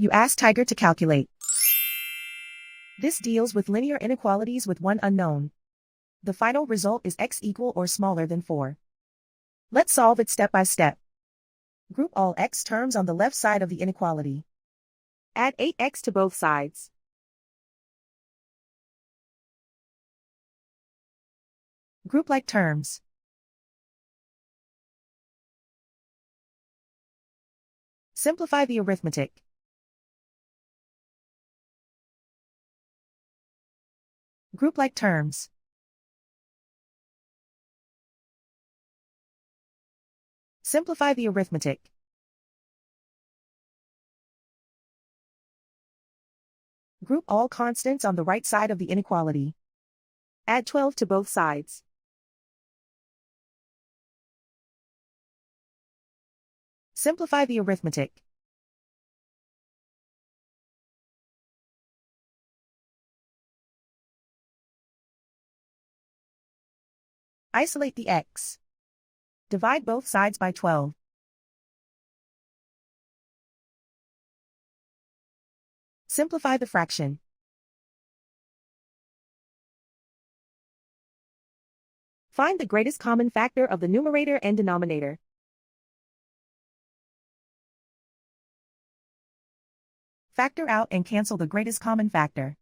You ask Tiger to calculate. This deals with linear inequalities with one unknown. The final result is x equal or smaller than 4. Let's solve it step by step. Group all x terms on the left side of the inequality. Add 8x to both sides. Group like terms. Simplify the arithmetic. Group like terms. Simplify the arithmetic. Group all constants on the right side of the inequality. Add 12 to both sides. Simplify the arithmetic. Isolate the x. Divide both sides by 12. Simplify the fraction. Find the greatest common factor of the numerator and denominator. Factor out and cancel the greatest common factor.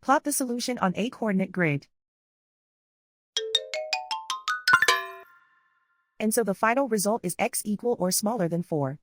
Plot the solution on a coordinate grid. And so the final result is x equal or smaller than 4.